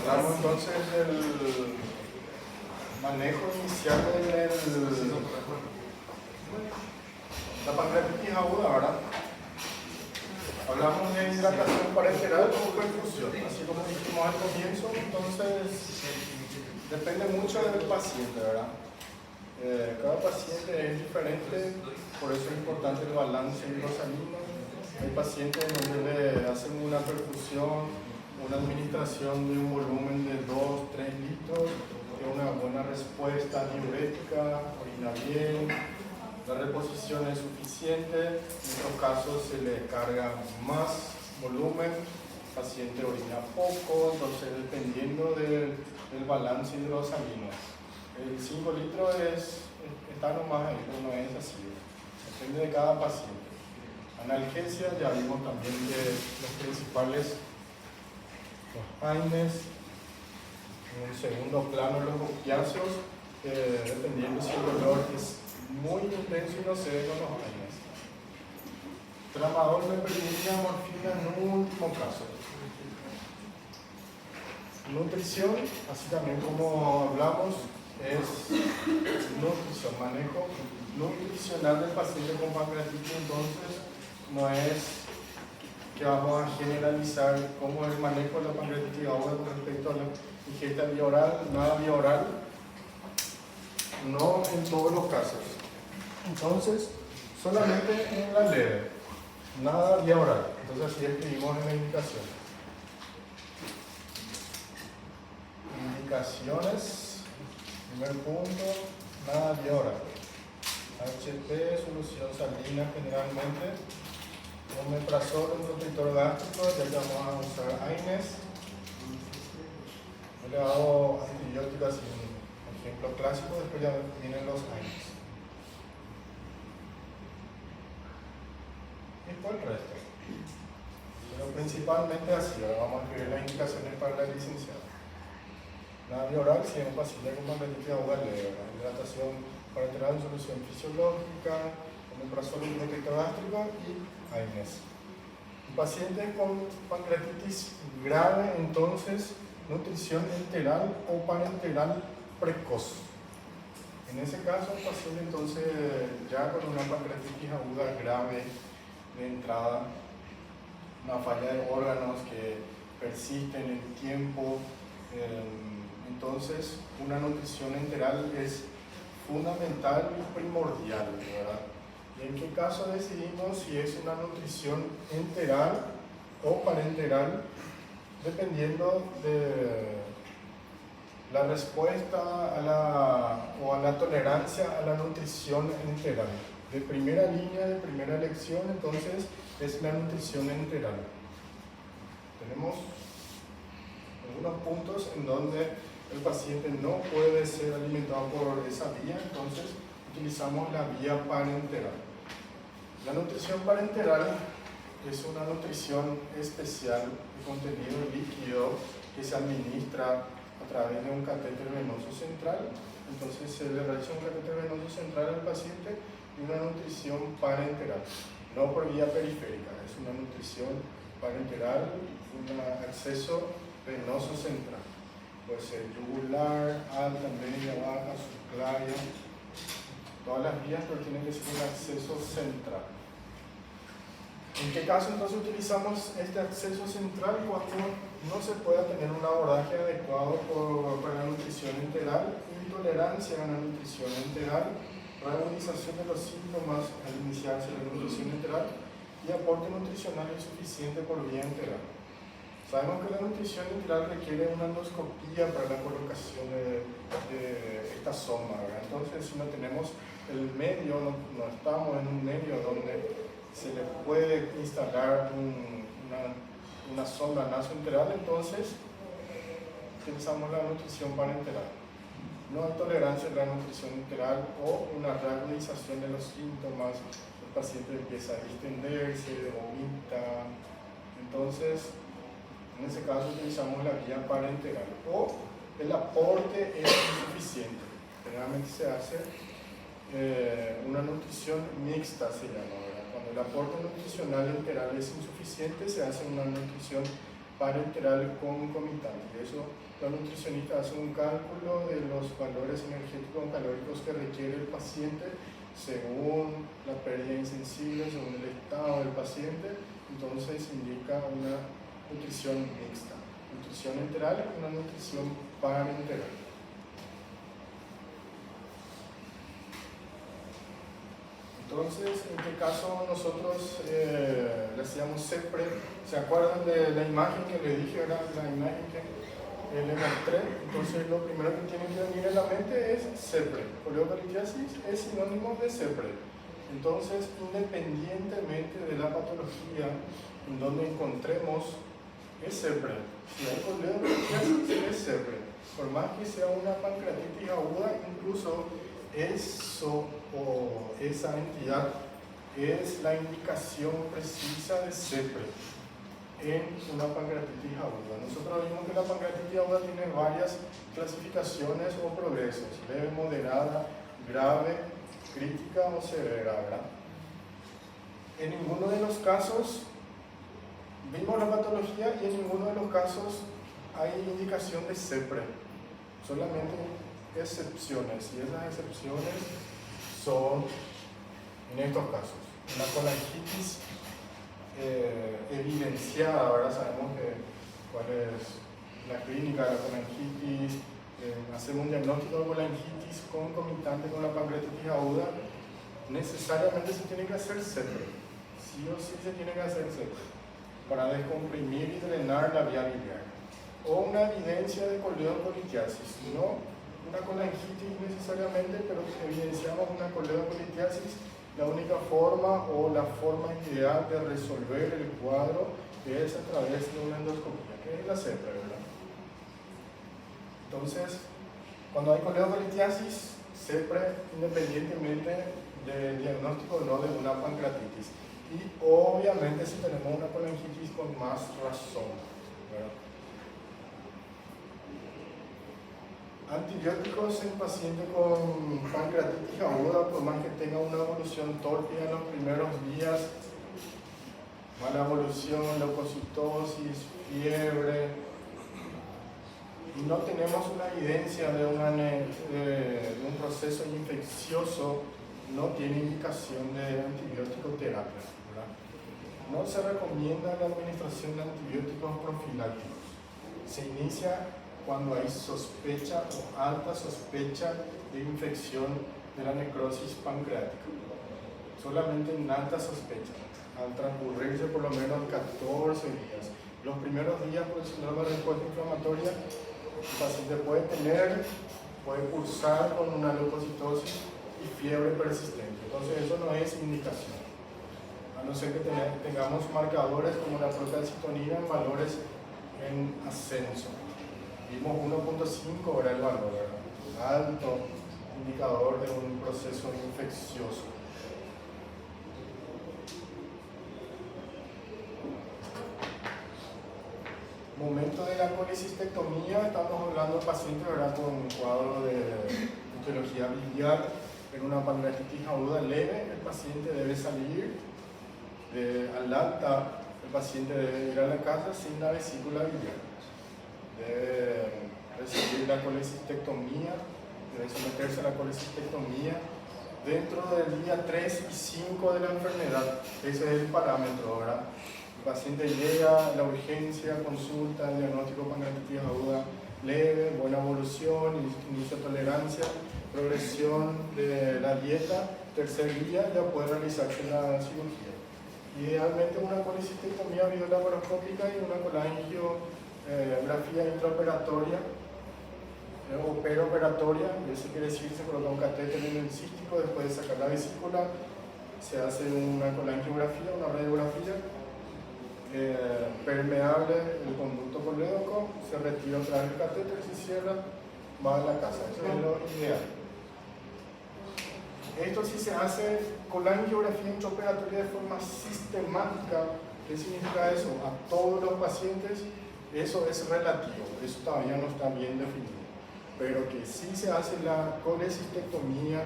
Hablamos entonces del manejo inicial de la pancreatitis aguda, ¿verdad? Hablamos de hidratación parenteral o perfusión, así como dijimos al comienzo. Entonces depende mucho del paciente, ¿verdad? Cada paciente es diferente, por eso es importante el balance hidrosalino. Hay pacientes donde le hacen una perfusión, una administración de un volumen de 2-3 litros, tiene una buena respuesta diurética, orina bien, la reposición es suficiente. En otros casos se le carga más volumen, el paciente orina poco, entonces dependiendo del balance hidrosalino. El 5 litros está nomás ahí, pero no es así, depende de cada paciente. Analgesia, ya vimos también que los principales, los AINES, en el segundo plano los opiáceos, dependiendo si el dolor es muy intenso y no se ve con los AINES. Tramadol, meperidina, morfina en un último caso. Nutrición, así también como hablamos, es nutrición, manejo nutricional del paciente con pancreatitis. Entonces no es que vamos a generalizar cómo es el manejo de la pancreatitis aguda con respecto a la ingesta vía oral, nada vía oral, no en todos los casos. Entonces, solamente en la leve, nada vía oral. Entonces así escribimos en la indicación. Indicaciones, primer punto, nada vía oral. HP, solución salina generalmente, omeprazol, un protector gástrico, ya que vamos a usar AINES. Yo le hago antibióticos así, un ejemplo clásico, después ya vienen los AINES. Y después el resto. Pero principalmente así, ahora vamos a escribir las indicaciones para la licenciada. Nada vía oral, si es un paciente con pancreatitis aguda leve, hidratación parenteral en solución fisiológica, omeprazol, un protector gástrico y AINES. Un paciente con pancreatitis grave, entonces, nutrición enteral o parenteral precoz. En ese caso, el paciente entonces ya con una pancreatitis aguda grave de entrada, una falla de órganos que persiste en el tiempo, entonces una nutrición enteral es fundamental y primordial, ¿verdad? ¿Y en qué caso decidimos si es una nutrición enteral o parenteral? Dependiendo de la respuesta a la tolerancia a la nutrición enteral. De primera línea, de primera elección, entonces es la nutrición enteral. Tenemos algunos puntos en donde el paciente no puede ser alimentado por esa vía, entonces utilizamos la vía parenteral. La nutrición parenteral es una nutrición especial de contenido líquido que se administra a través de un catéter venoso central. Entonces se le realiza un catéter venoso central al paciente y una nutrición parenteral, no por vía periférica, es una nutrición parenteral, un acceso venoso central. Puede ser yugular, alta, media, baja, subclavia, todas las vías, pero tiene que ser un acceso central. ¿En qué caso entonces utilizamos este acceso central? Cuando no se pueda tener un abordaje adecuado para la nutrición enteral, intolerancia a la nutrición enteral, reorganización de los síntomas al iniciarse la nutrición enteral y aporte nutricional insuficiente por vía enteral. Sabemos que la nutrición enteral requiere una endoscopía para la colocación de esta sonda, ¿verdad? Entonces, si no tenemos el medio, no estamos en un medio donde se le puede instalar una sonda nasoenteral, entonces utilizamos la nutrición parenteral. No hay tolerancia a la nutrición enteral o una reagudización de los síntomas, el paciente empieza a distenderse, vomita, entonces en ese caso utilizamos la vía parenteral o el aporte es insuficiente. Generalmente se hace una nutrición mixta, se llama, ¿verdad? Cuando el aporte nutricional enteral es insuficiente, se hace una nutrición parenteral concomitante. Y eso, los nutricionistas hacen un cálculo de los valores energéticos calóricos que requiere el paciente según la pérdida insensible, según el estado del paciente. Entonces indica una nutrición mixta, nutrición enteral y una nutrición parenteral. Entonces, en qué caso nosotros le hacíamos CEPRE. ¿Se acuerdan de la imagen que les dije? Era la imagen que les mostré. Entonces, lo primero que tiene que venir en la mente es CEPRE. Coleocolitiasis es sinónimo de CEPRE. Entonces, independientemente de la patología en donde encontremos, es CEPRE. Si hay coleocolitiasis, es CEPRE. Por más que sea una pancreatitis aguda, incluso eso o esa entidad es la indicación precisa de CEPRE en una pancreatitis aguda. Nosotros vimos que la pancreatitis aguda tiene varias clasificaciones o progresos: leve, moderada, grave, crítica o severa, ¿verdad? En ninguno de los casos vimos la patología y en ninguno de los casos hay indicación de CEPRE, solamente excepciones, y esas excepciones son en estos casos una colangitis evidenciada. Ahora sabemos cuál es la clínica de la colangitis. Hacemos un diagnóstico de colangitis concomitante con la pancreatitis aguda, necesariamente se tiene que hacer CEPRE, sí o sí se tiene que hacer CEPRE para descomprimir y drenar la vía biliar, o una evidencia de coleocolitiasis, no una colangitis necesariamente, pero evidenciamos una coleocolitiasis. La única forma o la forma ideal de resolver el cuadro es a través de una endoscopia, que es la CEPRE, ¿verdad? Entonces, cuando hay coleocolitiasis, CEPRE independientemente del diagnóstico o no de una pancreatitis. Y obviamente si tenemos una colangitis con más razón, ¿verdad? Antibióticos en paciente con pancreatitis aguda, por más que tenga una evolución tórpida en los primeros días, mala evolución, leucocitosis, fiebre, y no tenemos una evidencia de un proceso infeccioso, no tiene indicación de antibiótico terapia, ¿verdad? No se recomienda la administración de antibióticos profilácticos. Se inicia cuando hay sospecha o alta sospecha de infección de la necrosis pancreática. Solamente en alta sospecha, al transcurrirse por lo menos 14 días. Los primeros días por el síndrome de respuesta inflamatoria, el paciente puede cursar con una leucocitosis y fiebre persistente. Entonces eso no es indicación, a no ser que tengamos marcadores como la procalcitonina en valores en ascenso. Vimos 1.5 era el valor, ¿verdad? Alto indicador de un proceso infeccioso. Momento de la colecistectomía, estamos hablando de pacientes, ¿verdad?, con un cuadro de etiología biliar en una pancreatitis aguda leve. El paciente debe salir al alta, el paciente debe ir a la casa sin la vesícula biliar. Debe recibir la colecistectomía, debe someterse a la colecistectomía dentro del día 3 y 5 de la enfermedad. Ese es el parámetro, ¿verdad? El paciente llega a la urgencia, consulta, el diagnóstico de pancreatitis aguda leve, buena evolución, inicio de tolerancia, progresión de la dieta, tercer día ya puede realizarse la cirugía. Idealmente una colecistectomía videolaparoscópica y una colangiografía intraoperatoria o peroperatoria. Eso quiere decir que se coloca un catéter en el cístico, después de sacar la vesícula se hace una colangiografía, una radiografía permeable el conducto colédoco, se retira otra vez el catéter, se cierra, va a la casa. Eso es lo ideal. Esto sí se hace colangiografía intraoperatoria de forma sistemática. ¿Qué significa eso? A todos los pacientes. Eso es relativo, eso todavía no está bien definido, pero que sí se hace la colecistectomía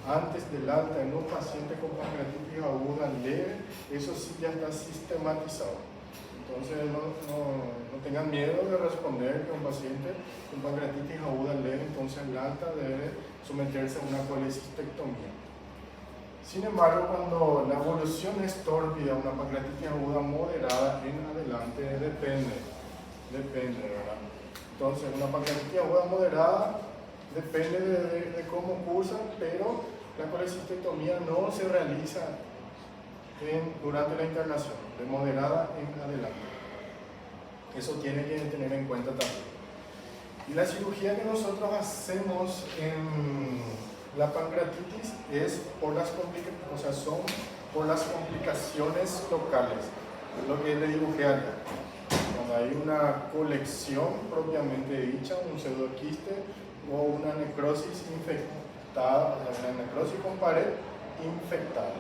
antes del alta en un paciente con pancreatitis aguda leve, eso sí ya está sistematizado. Entonces no tengan miedo de responder que un paciente con pancreatitis aguda leve, entonces el alta debe someterse a una colecistectomía. Sin embargo, cuando la evolución es tórpida, una pancreatitis aguda moderada en adelante, depende, ¿verdad? Entonces, una pancreatitis aguda moderada depende de cómo cursa, pero la colecistectomía no se realiza durante la internación, de moderada en adelante. Eso tiene que tener en cuenta también. Y la cirugía que nosotros hacemos en la pancreatitis es por las complicaciones locales, es lo que le dibujé acá. Cuando hay una colección propiamente dicha, un pseudoquiste o una necrosis infectada, o sea, una necrosis con pared infectada.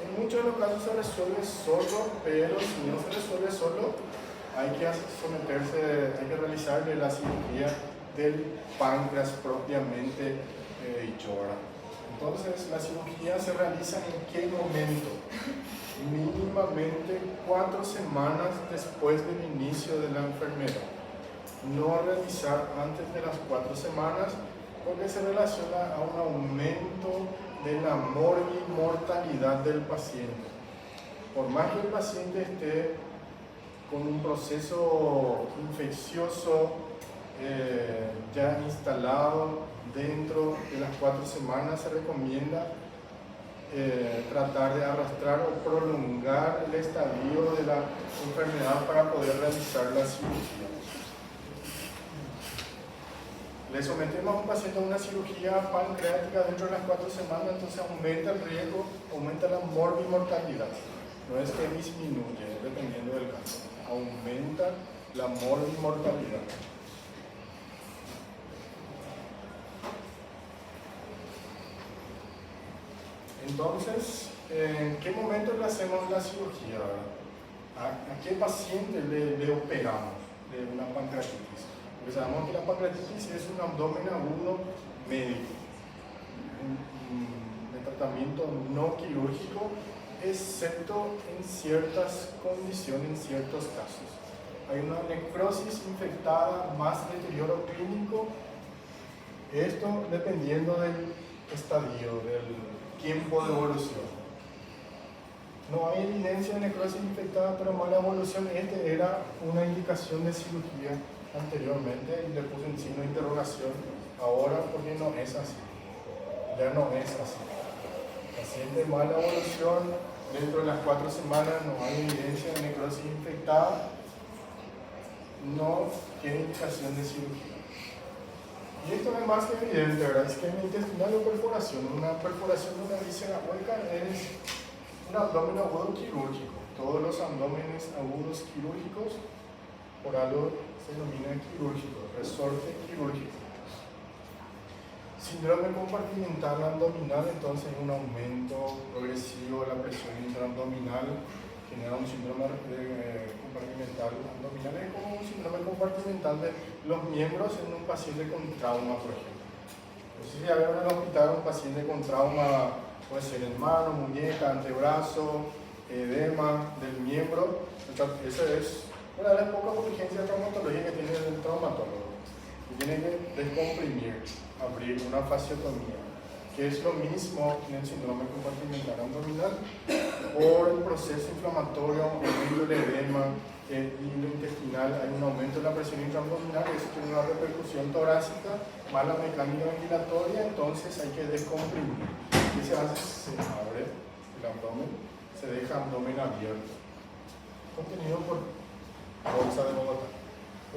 En muchos de los casos se resuelve solo, pero si no se resuelve solo, hay que realizarle la cirugía del páncreas propiamente dicho, ¿verdad? Entonces, la cirugía se realiza en qué momento? Mínimamente 4 semanas después del inicio de la enfermedad. No realizar antes de las 4 semanas porque se relaciona a un aumento de la mortalidad del paciente. Por más que el paciente esté con un proceso infeccioso ya instalado dentro de las 4 semanas, se recomienda tratar de arrastrar o prolongar el estadio de la enfermedad para poder realizar la cirugía. Le sometemos a un paciente a una cirugía pancreática dentro de las 4 semanas, entonces aumenta el riesgo, aumenta la morbimortalidad. No es que disminuye, dependiendo del caso, aumenta la morbimortalidad. Entonces, ¿en qué momento le hacemos la cirugía? ¿A qué paciente le operamos de una pancreatitis? Porque sabemos que la pancreatitis es un abdomen agudo médico, de tratamiento no quirúrgico, excepto en ciertas condiciones, en ciertos casos. Hay una necrosis infectada, más deterioro clínico, esto dependiendo del estadio, del tiempo de evolución. No hay evidencia de necrosis infectada pero mala evolución. Este era una indicación de cirugía anteriormente y le puse un signo de interrogación ahora porque no es así. Ya no es así. Paciente de mala evolución, dentro de las 4 semanas no hay evidencia de necrosis infectada, no tiene indicación de cirugía. Y esto es más que evidente, ¿verdad? Isquemia intestinal o perforación. Una perforación de una víscera hueca es un abdomen agudo quirúrgico. Todos los abdómenes agudos quirúrgicos, por algo se denomina quirúrgico, resorte quirúrgico. Síndrome compartimental abdominal, entonces un aumento progresivo de la presión intraabdominal genera un síndrome compartimental abdominal. Es como un síndrome compartimental de los miembros en un paciente con trauma, por ejemplo. Entonces, si veo en el hospital un paciente con trauma, puede ser en mano, muñeca, antebrazo, edema del miembro, esa es una de las pocas urgencias traumatológicas que tiene el traumatólogo. Y tiene que descomprimir, abrir una fasciotomía, que es lo mismo en el síndrome compartimental abdominal, por el proceso inflamatorio, aumento del edema intestinal, hay un aumento de la presión intraabdominal, eso tiene una repercusión torácica, mala mecánica ventilatoria, entonces hay que descomprimir. ¿Qué se hace? Se abre el abdomen, se deja abdomen abierto, contenido por bolsa de Bogotá.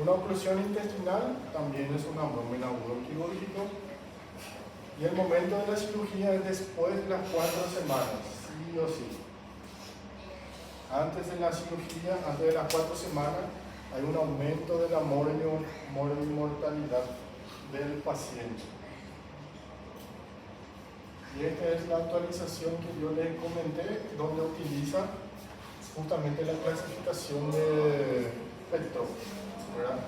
Una oclusión intestinal también es un abdomen agudo quirúrgico. Y el momento de la cirugía es después de las 4 semanas, sí o sí. Antes de la cirugía, antes de las 4 semanas, hay un aumento de la morbimortalidad del paciente. Y esta es la actualización que yo les comenté, donde utiliza justamente la clasificación de Petro, ¿verdad?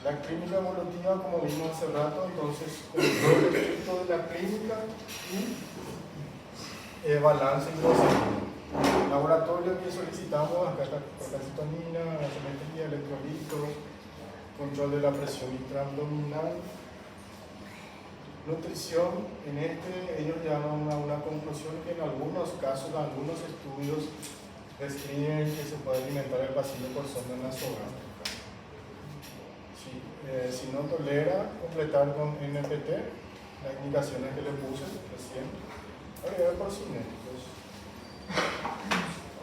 La clínica evolutiva, como vimos hace rato, entonces control estricto de la clínica y balance y laboratorio que solicitamos, acá está calcitonina, gasometría, electrolito, control de la presión intraabdominal. Nutrición, en ellos llegaron a una conclusión que en algunos casos, algunos estudios describen que se puede alimentar el paciente por sonda nasogástrica. Si no tolera, completar con NPT, las indicaciones que le puse recién, agregar porcinéticos.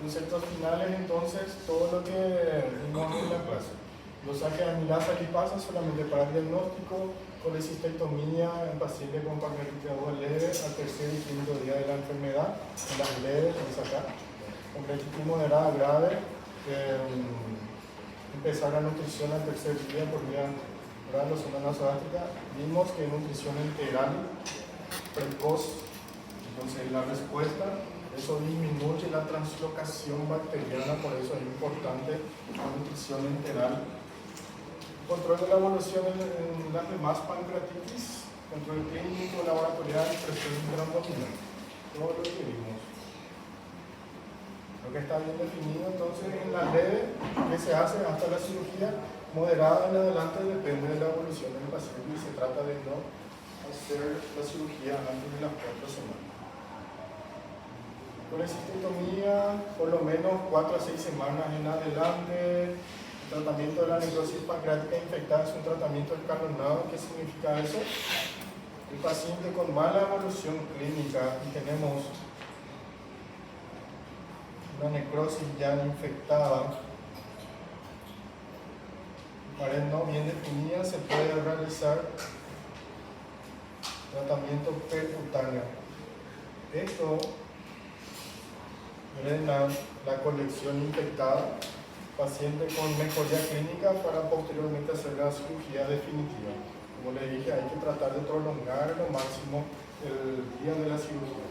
Conceptos finales, entonces, todo lo que vimos en la clase. Dosaje de amilasa lipasa solamente para el diagnóstico, colecistectomía en pacientes con pancreatitis aguda leve al tercer y quinto día de la enfermedad, en las leves, vamos acá. Pancreatitis moderada grave, empezar la nutrición al tercer día por vía oral o sonda nasogástrica. Vimos que nutrición integral precoz, entonces la respuesta, eso disminuye la translocación bacteriana, por eso es importante la nutrición integral. Control de la evolución en las demás pancreatitis, control clínico, laboratorial, presión intraabdominal, todo lo que vimos. Lo que está bien definido, entonces, en la leve que se hace hasta la cirugía moderada en adelante depende de la evolución del paciente y se trata de no hacer la cirugía antes de las 4 semanas. Colecistectomía, por lo menos 4 a 6 semanas en adelante. El tratamiento de la necrosis pancreática infectada es un tratamiento escalonado. ¿Qué significa eso? El paciente con mala evolución clínica y tenemos una necrosis ya infectada, pared no bien definida, se puede realizar tratamiento percutáneo. Esto drena la colección infectada, paciente con mejoría clínica para posteriormente hacer la cirugía definitiva. Como les dije, hay que tratar de prolongar lo máximo el día de la cirugía.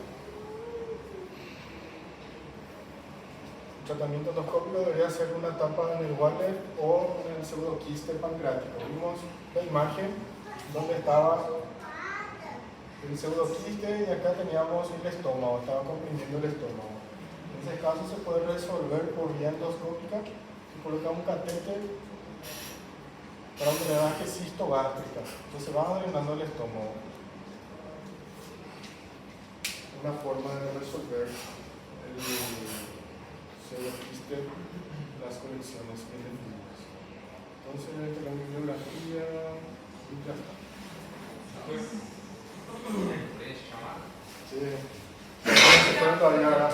El tratamiento endoscópico debería ser una tapa en el Wallet o en el pseudoquiste pancreático. Vimos la imagen donde estaba el pseudoquiste y acá teníamos el estómago, estaba comprimiendo el estómago. En ese caso se puede resolver por vía endoscópica. Colocamos un catéter para un drenaje cistogástrica, entonces va drenando el estómago. Una forma de resolver el pseudoquiste, las conexiones bien definidas. Entonces, la bibliografía y ya está. Sí. Todavía